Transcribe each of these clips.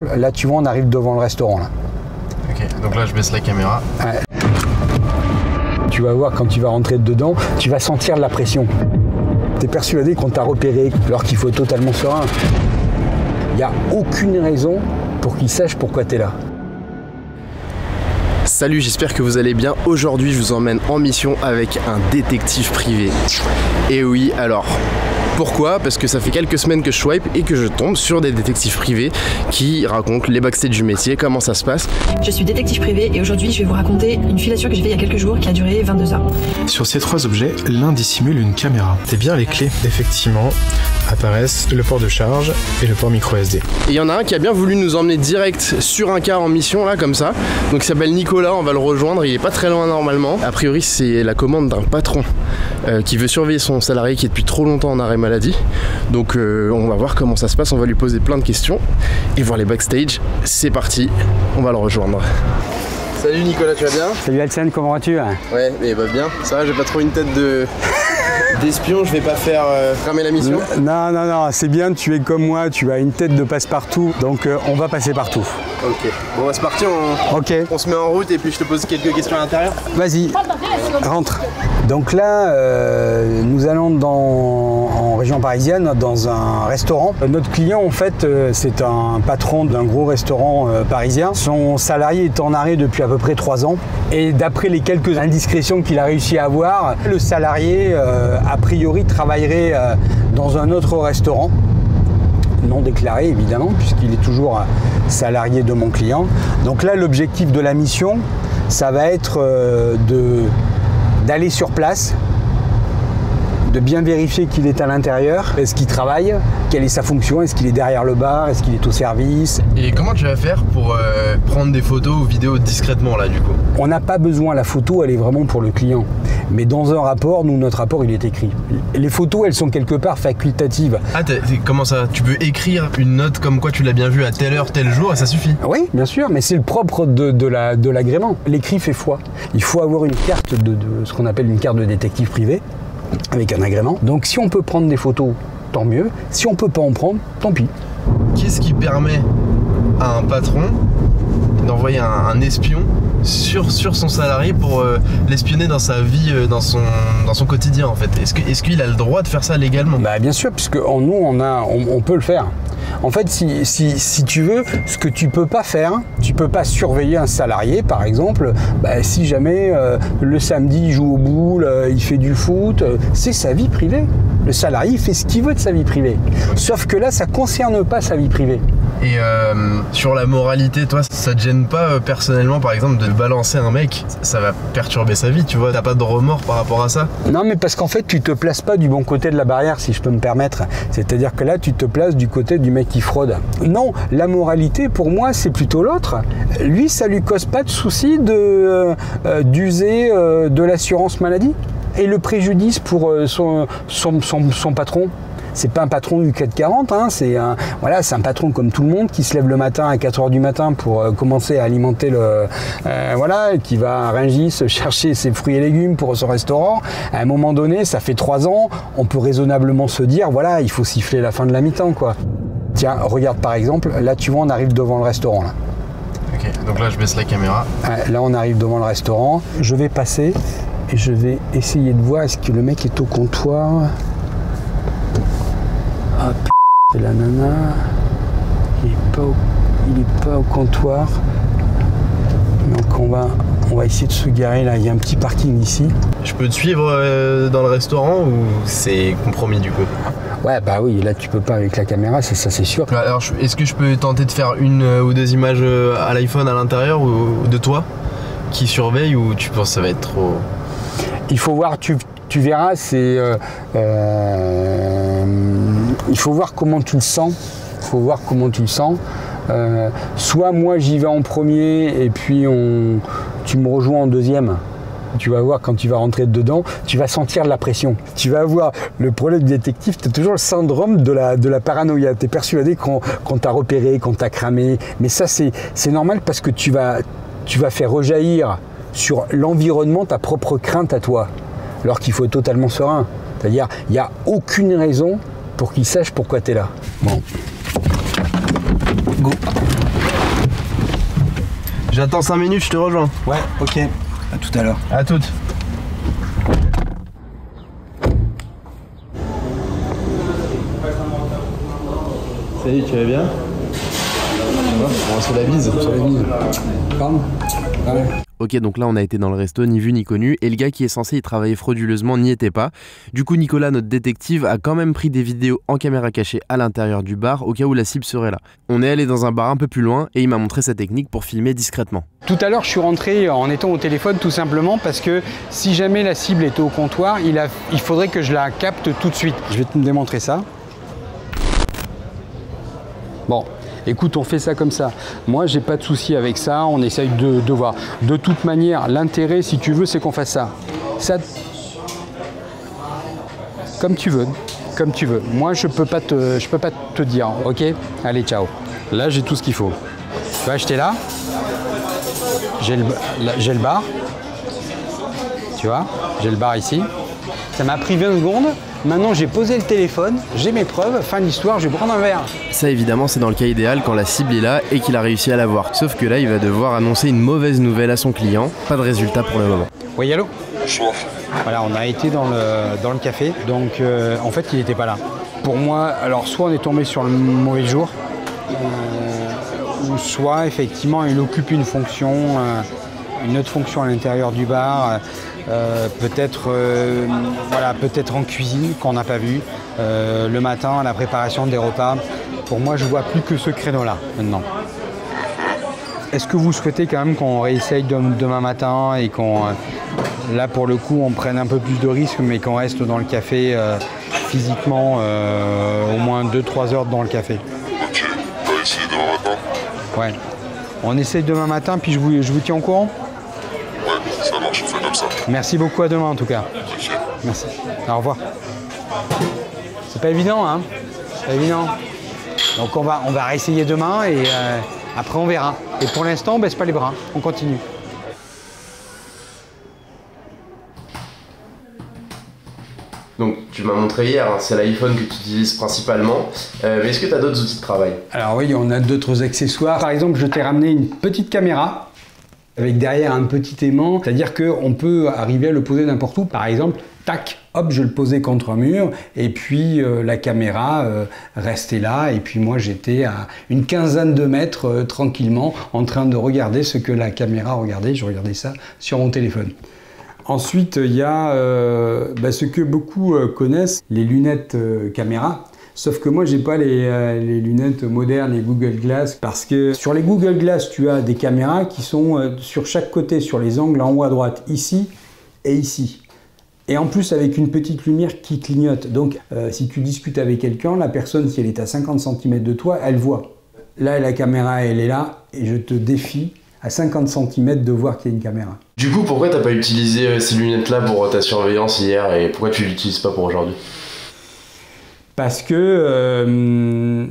Là, tu vois, on arrive devant le restaurant. Là. Ok, donc là, je baisse la caméra. Ouais. Tu vas voir, quand tu vas rentrer dedans, tu vas sentir de la pression. Tu es persuadé qu'on t'a repéré, alors qu'il faut être totalement serein. Il n'y a aucune raison pour qu'ils sachent pourquoi tu es là. Salut, j'espère que vous allez bien. Aujourd'hui, je vous emmène en mission avec un détective privé. Et oui, alors... Pourquoi? Parce que ça fait quelques semaines que je swipe et que je tombe sur des détectives privés qui racontent les backstage du métier, comment ça se passe. Je suis détective privé et aujourd'hui je vais vous raconter une filature que j'ai fait il y a quelques jours qui a duré 22 heures. Sur ces trois objets, l'un dissimule une caméra. C'est bien les clés, effectivement, apparaissent le port de charge et le port micro SD. Et il y en a un qui a bien voulu nous emmener direct sur un car en mission, là, comme ça. Donc il s'appelle Nicolas, on va le rejoindre, il est pas très loin normalement. A priori, c'est la commande d'un patron qui veut surveiller son salarié qui est depuis trop longtemps en arrêt maladie. Donc on va voir comment ça se passe, on va lui poser plein de questions et voir les backstage. C'est parti, on va le rejoindre. Salut Nicolas, tu vas bien? Salut Alcène, comment vas-tu? Ouais, mais bah bien, ça va, j'ai pas trop une tête d'espion, je vais pas faire cramer la mission. Non, c'est bien, tu es comme moi, tu as une tête de passe-partout, donc on va passer partout. Ok, bon c'est parti, on se met en route et puis je te pose quelques questions à l'intérieur. Vas-y, rentre. Donc là, nous allons en région parisienne, dans un restaurant. Notre client, en fait, c'est un patron d'un gros restaurant parisien. Son salarié est en arrêt depuis à peu près 3 ans. Et d'après les quelques indiscrétions qu'il a réussi à avoir, le salarié, a priori, travaillerait dans un autre restaurant. Non déclaré, évidemment, puisqu'il est toujours salarié de mon client. Donc là, l'objectif de la mission, ça va être d'aller sur place, de bien vérifier qu'il est à l'intérieur, est-ce qu'il travaille, quelle est sa fonction, est-ce qu'il est derrière le bar, est-ce qu'il est au service. Et comment tu vas faire pour prendre des photos ou vidéos discrètement là du coup? On n'a pas besoin, la photo elle est vraiment pour le client. Mais dans un rapport, nous notre rapport il est écrit. Les photos elles sont quelque part facultatives. Ah comment ça? Tu peux écrire une note comme quoi tu l'as bien vu à telle heure, tel jour et ça suffit? Oui, bien sûr, mais c'est le propre de l'agrément. L'écrit fait foi. Il faut avoir une carte de ce qu'on appelle une carte de détective privé, avec un agrément. Donc si on peut prendre des photos, tant mieux. Si on peut pas en prendre, tant pis. Qu'est-ce qui permet à un patron d'envoyer un espion sur son salarié pour l'espionner dans sa vie, dans son quotidien en fait? Est-ce qu'il a le droit de faire ça légalement? Bah bien sûr, puisque nous on peut le faire. En fait, si tu veux, ce que tu peux pas faire, tu peux pas surveiller un salarié, par exemple, bah, si jamais le samedi il joue au boule, il fait du foot, c'est sa vie privée. Le salarié il fait ce qu'il veut de sa vie privée. Sauf que là, ça concerne pas sa vie privée. Et sur la moralité, toi, ça te gêne pas personnellement, par exemple, de balancer un mec? Ça va perturber sa vie, tu vois, t'as pas de remords par rapport à ça? Non, mais parce qu'en fait, tu te places pas du bon côté de la barrière, si je peux me permettre. C'est-à-dire que là, tu te places du côté du mec qui fraude. Non, la moralité, pour moi, c'est plutôt l'autre. Lui, ça lui cause pas de souci d'user de l'assurance maladie. Et le préjudice pour son patron, c'est pas un patron du 440, hein, c'est un patron comme tout le monde qui se lève le matin à 4h du matin pour commencer à alimenter qui va à Rungis chercher ses fruits et légumes pour son restaurant. À un moment donné, ça fait 3 ans, on peut raisonnablement se dire, voilà, il faut siffler la fin de la mi-temps, quoi. Tiens, regarde par exemple, là tu vois, on arrive devant le restaurant, là. Ok, donc là je baisse la caméra. Là on arrive devant le restaurant, je vais passer et je vais essayer de voir est-ce que le mec est au comptoir. Ah c'est la nana, il est pas au comptoir. Donc on va essayer de se garer là, il y a un petit parking ici. Je peux te suivre dans le restaurant ou c'est compromis du coup? Ouais bah oui, là tu peux pas avec la caméra, ça c'est sûr. Alors est-ce que je peux tenter de faire 1 ou 2 images à l'iPhone à l'intérieur ou de toi qui surveille, ou tu penses que ça va être trop? Il faut voir, tu verras, c'est il faut voir comment tu le sens. Soit moi j'y vais en premier et puis tu me rejoins en deuxième. Tu vas voir, quand tu vas rentrer dedans, tu vas sentir de la pression. Tu vas avoir le problème du détective, tu as toujours le syndrome de la paranoïa. Tu es persuadé qu'on t'a repéré, qu'on t'a cramé. Mais ça, c'est normal parce que tu vas faire rejaillir sur l'environnement ta propre crainte à toi. Alors qu'il faut être totalement serein. C'est-à-dire, il n'y a aucune raison pour qu'ils sachent pourquoi tu es là. Bon. Go. J'attends 5 minutes, je te rejoins. Ouais, ok. À tout à l'heure. À toutes. Salut, tu vas bien? On se fait la bise. Pardon? Ouais. Ok, donc là on a été dans le resto, ni vu ni connu, et le gars qui est censé y travailler frauduleusement n'y était pas. Du coup Nicolas, notre détective, a quand même pris des vidéos en caméra cachée à l'intérieur du bar, au cas où la cible serait là. On est allé dans un bar un peu plus loin, et il m'a montré sa technique pour filmer discrètement. Tout à l'heure, je suis rentré en étant au téléphone tout simplement parce que si jamais la cible était au comptoir, il faudrait que je la capte tout de suite. Je vais te démontrer ça. Bon, écoute, on fait ça comme ça. Moi, j'ai pas de souci avec ça. On essaye de voir. De toute manière, l'intérêt, si tu veux, c'est qu'on fasse ça. Ça, comme tu veux, comme tu veux. Moi, je peux pas te dire. Ok? Allez, ciao. Là, j'ai tout ce qu'il faut. Tu vois, j'étais là. J'ai le bar. Tu vois, j'ai le bar ici. Ça m'a pris 20 secondes. Maintenant, j'ai posé le téléphone, j'ai mes preuves, fin de l'histoire, je vais prendre un verre. Ça, évidemment, c'est dans le cas idéal quand la cible est là et qu'il a réussi à la voir. Sauf que là, il va devoir annoncer une mauvaise nouvelle à son client. Pas de résultat pour le moment. Oui, allô? Bonjour. Voilà, on a été dans le café, donc en fait, il n'était pas là. Pour moi, alors soit on est tombé sur le mauvais jour, ou soit effectivement, il occupe une fonction, une autre fonction à l'intérieur du bar. Peut-être en cuisine qu'on n'a pas vu, le matin à la préparation des repas. Pour moi, je vois plus que ce créneau-là maintenant. Est-ce que vous souhaitez quand même qu'on réessaye demain matin et qu'on, là pour le coup, on prenne un peu plus de risques, mais qu'on reste dans le café physiquement au moins 2-3 heures dans le café? Ok, on va essayer demain matin. Ouais. On essaye demain matin, puis je vous tiens au courant? Ouais, ça marche, on fait comme ça. Merci beaucoup, à demain en tout cas. Ok. Merci. Au revoir. C'est pas évident, hein? C'est pas évident. Donc on va réessayer demain et après on verra. Et pour l'instant, on baisse pas les bras, on continue. Donc tu m'as montré hier, hein, c'est l'iPhone que tu utilises principalement. Mais est-ce que tu as d'autres outils de travail? Alors oui, on a d'autres accessoires. Par exemple, je t'ai ramené une petite caméra avec derrière un petit aimant, c'est-à-dire qu'on peut arriver à le poser n'importe où. Par exemple, tac, hop, je le posais contre un mur, et puis la caméra restait là, et puis moi j'étais à une quinzaine de mètres tranquillement en train de regarder ce que la caméra regardait. Je regardais ça sur mon téléphone. Ensuite, il y a ce que beaucoup connaissent, les lunettes caméra. Sauf que moi, j'ai pas les lunettes modernes, les Google Glass, parce que sur les Google Glass, tu as des caméras qui sont sur chaque côté, sur les angles en haut à droite, ici et ici. Et en plus, avec une petite lumière qui clignote. Donc, si tu discutes avec quelqu'un, la personne, si elle est à 50 cm de toi, elle voit. Là, la caméra, elle est là, et je te défie à 50 cm de voir qu'il y a une caméra. Du coup, pourquoi t'as pas utilisé ces lunettes-là pour ta surveillance hier et pourquoi tu l'utilises pas pour aujourd'hui? Parce que,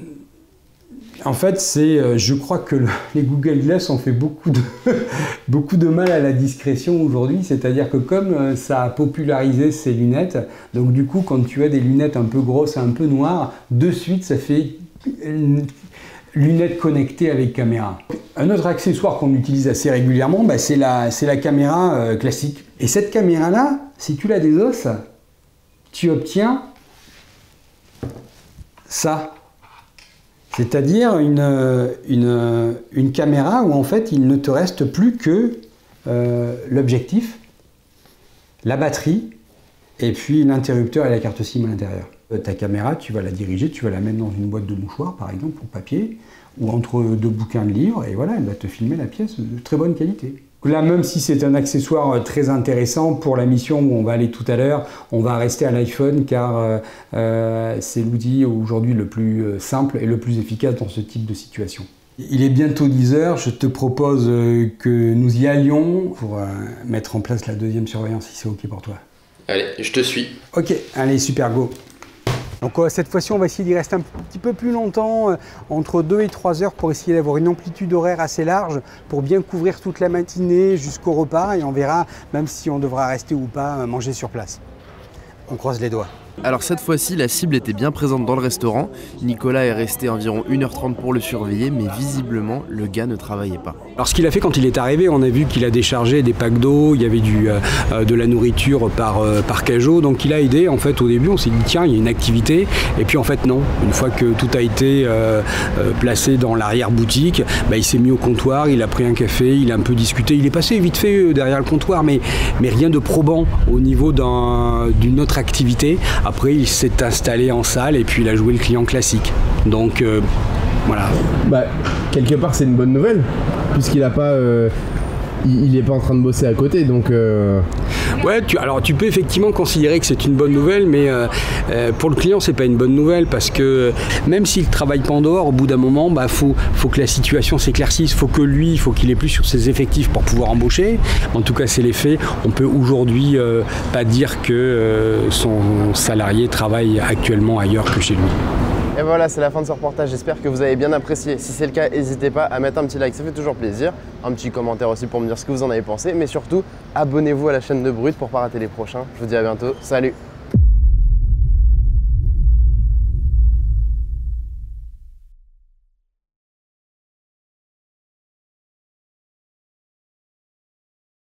en fait, je crois que les Google Glass ont fait beaucoup de mal à la discrétion aujourd'hui. C'est-à-dire que comme ça a popularisé ces lunettes, donc du coup, quand tu as des lunettes un peu grosses et un peu noires, de suite, ça fait une lunette connectée avec caméra. Un autre accessoire qu'on utilise assez régulièrement, c'est la caméra classique. Et cette caméra-là, si tu la désosses, tu obtiens ça, c'est-à-dire une caméra où en fait il ne te reste plus que l'objectif, la batterie et puis l'interrupteur et la carte SIM à l'intérieur. Ta caméra, tu vas la diriger, tu vas la mettre dans une boîte de mouchoirs par exemple, pour papier, ou entre deux bouquins de livres, et voilà, elle va te filmer la pièce de très bonne qualité. Là, même si c'est un accessoire très intéressant pour la mission où on va aller tout à l'heure, on va rester à l'iPhone car c'est l'outil aujourd'hui le plus simple et le plus efficace dans ce type de situation. Il est bientôt 10 h, je te propose que nous y allions pour mettre en place la deuxième surveillance si c'est OK pour toi. Allez, je te suis. OK, allez, super, go. Donc cette fois-ci, on va essayer d'y rester un petit peu plus longtemps, entre 2 et 3 heures, pour essayer d'avoir une amplitude horaire assez large, pour bien couvrir toute la matinée jusqu'au repas, et on verra, même si on devra rester ou pas, manger sur place. On croise les doigts. Alors cette fois-ci, la cible était bien présente dans le restaurant. Nicolas est resté environ 1h30 pour le surveiller, mais visiblement, le gars ne travaillait pas. Alors ce qu'il a fait quand il est arrivé, on a vu qu'il a déchargé des packs d'eau, il y avait de la nourriture par cajot, donc il a aidé. En fait, au début, on s'est dit tiens, il y a une activité, et puis en fait non. Une fois que tout a été placé dans l'arrière-boutique, il s'est mis au comptoir, il a pris un café, il a un peu discuté, il est passé vite fait derrière le comptoir, mais rien de probant au niveau d'une autre activité. Après, il s'est installé en salle et puis il a joué le client classique. Donc voilà. Quelque part, c'est une bonne nouvelle, puisqu'il a pas, il n'est pas en train de bosser à côté, donc. Ouais, alors tu peux effectivement considérer que c'est une bonne nouvelle, mais pour le client, c'est pas une bonne nouvelle parce que même s'il travaille pas en dehors, au bout d'un moment, faut que la situation s'éclaircisse, faut qu'il ait plus sur ses effectifs pour pouvoir embaucher. En tout cas, c'est les faits. On peut aujourd'hui pas dire que son salarié travaille actuellement ailleurs que chez lui. Et voilà, c'est la fin de ce reportage, j'espère que vous avez bien apprécié. Si c'est le cas, n'hésitez pas à mettre un petit like, ça fait toujours plaisir. Un petit commentaire aussi pour me dire ce que vous en avez pensé. Mais surtout, abonnez-vous à la chaîne de Brut pour ne pas rater les prochains. Je vous dis à bientôt, salut!